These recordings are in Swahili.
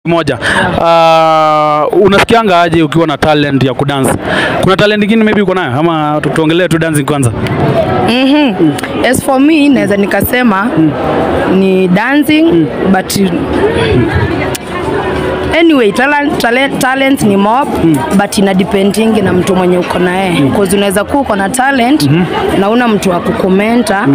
moja. Unasikianga aje ukiwa na talent ya kudance? Kuna talent nyingine maybe uko nayo ama tuongelee tu dancing kwanza? As for me naweza nikasema ni dancing but anyway talent ni mob but ina depending na mtu mwenye uko naye because unaweza kuwa uko na talent na una mtu wa kukomenta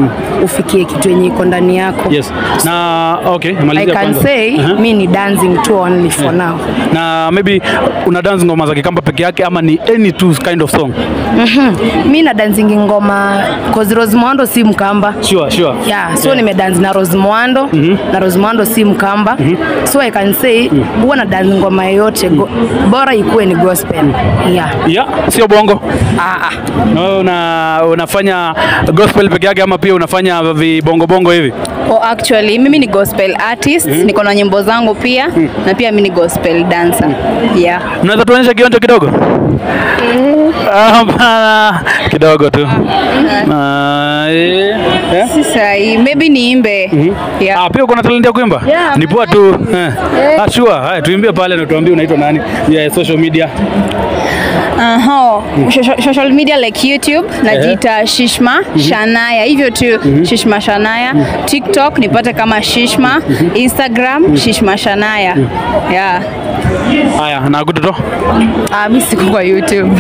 ufikie kitu yenye iko ndani yako. Yes. Na okay, malizia kwanza. I can say me ni dancing too only for now. Na maybe una dance ngoma za Kikamba peke yake ama ni any two kind of song? Mimi na dancing ngoma cause Rose Muhando si Mkamba. Sure. Yeah, so nime dance na Rose Muhando na Rose Muhando si Mkamba. So I can say huwa na dance ngoma yote bora ikuwe ni gospel. Yeah, sio bongo. No, unafanya gospel peke yake ama pia unafanya vibongo hivi? Oh, actually mimi ni gospel artist, niko na nyimbo zangu pia na pia mimi ni gospel dancer. Yeah. Unaweza tuonyesha kionjo kidogo? Kidogo tu. Sasa maybe niimbe. Yeah. Pia uko na talent ya kuimba? Yeah, ni poa tu. Sure. Haya tuimbie pale na tuambie unaitwa nani? Yeah, social media. Social media like YouTube najiita Shishma Shanaya, hivyo tu Shishma Shanaya. TikTok nipate kama Shishma, Instagram Shishma Shanaya. Yeah. Haya, na kutoto? Mimi siko kwa YouTube.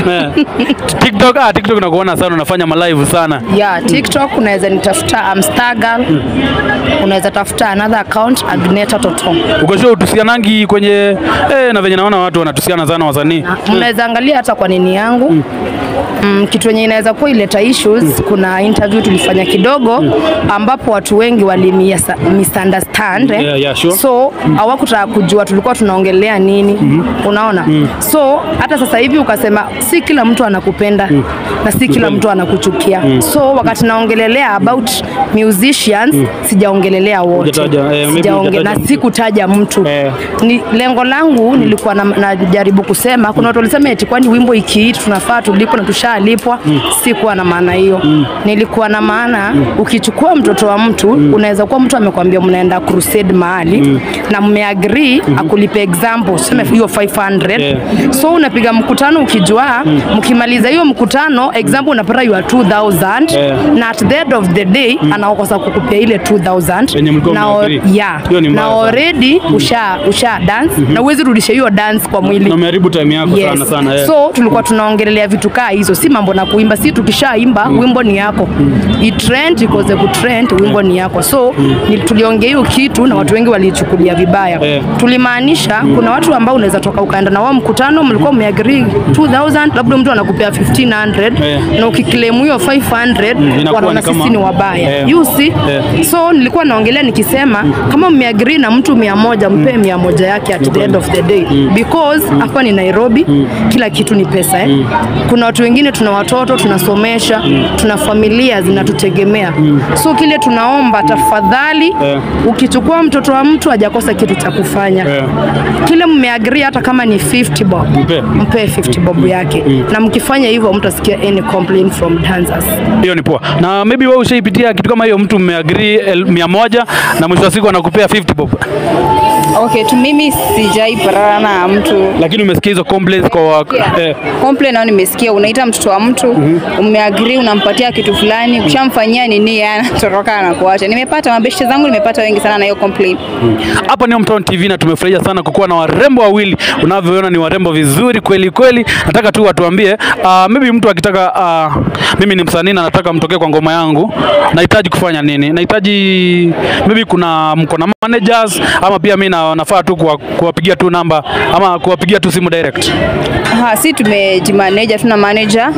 TikTok nakuona sana unafanya live sana. Yeah, TikTok unaweza nitafuta Amstagal. Unaweza tafuta another account Agneta Toto. Uko sure utusianangi kwenye na venye naona watu wanatusiana sana wasanii. Unaweza angalia hata kwa nini yangu. Kitu yenye inaweza kuwa ileta issues, kuna interview tulifanya kidogo ambapo watu wengi wali misunderstand. Sure. So hawakutaka kujua tulikuwa tunaongelea nini. Unaona? So hata sasa hivi ukasema si kila mtu anakupenda na si kila mtu anakuchukia. So wakati naongelelea about musicians sijaongelelea wote. Sijaongelea na sikutaja mtu. Ni lengo langu nilikuwa najaribu kusema kuna watu walisema eti kwani wimbo ikiita tunafaa tulipo na tushalipwa. Sikuwa na maana hiyo. Nilikuwa na maana ukichukua mtoto wa mtu unaweza kuwa mtu amekwambia mnaenda crusade mahali na mmeagree akulipe example sema hiyo 500. So unapiga mkutano ukijua mkimaliza hiyo mkutano example unapata you are 2000 na at the end of the day anakosa kukupia ile 2000 na already usha dance na uwezi rudisha hiyo dance kwa mwili na umeharibu time yako sana. So tulikuwa tunaongelelea vitu kaa hizo, si mambo na kuimba. Si tukishaimba wimbo ni yako, trend ikoze ku trend, wimbo ni yako. So tuliongea hiyo kitu na watu wengi walichukulia vibaya. Tulimaanisha kuna watu ambao unaweza toka ukaenda na wao mkutano mlikuwa mmeagree 2000 labda mtu anakupea 1500 na ukiclaim hiyo 500 wanaona sisi ni wabaya. You see? So nilikuwa naongelea nikisema kama mmeagree na mtu 100 mpe 100 yake at the end of the day because hapa ni Nairobi kila kitu ni pesa. Kuna watu wengine tuna watoto tunasomesha, tuna familia zinatutegemea. So kile tunaomba tafadhali ukichukua mtoto wa mtu hajakosa kitu cha kufanya. Kile mmeagree hata kama ni 50 bob mpe 50 bob yake. Na mkifanya hivyo mtasikia any complaint from dancers. Hiyo ni poa. Na maybe wewe ushaipitia kitu kama hiyo, mtu mmeagree 100 na mwisho wa siku anakupea 50 bob? Okay, tu mimi sijaipatana na mtu. Lakini umesikia hizo complaints kwa complaint au nimesikia unaita mtoto wa mtu umeagree unampatia kitu fulani ukishamfanyia nini anatoroka na kuacha. Nimepata mabeshte zangu nimepata wengi sana na hiyo complaint. Hapa ni Hometown TV na tumefurahia sana kukuwa na warembo wawili. Unavyoona ni warembo vizuri kweli. Nataka tu watuambie maybe mtu akitaka mimi ni msanii na nataka mtokee kwa ngoma yangu, nahitaji kufanya nini? Nahitaji maybe mko na managers ama pia mimi nafaa tu kuwapigia tu namba ama kuwapigia tu simu direct? Si tumejimanage, tuna manager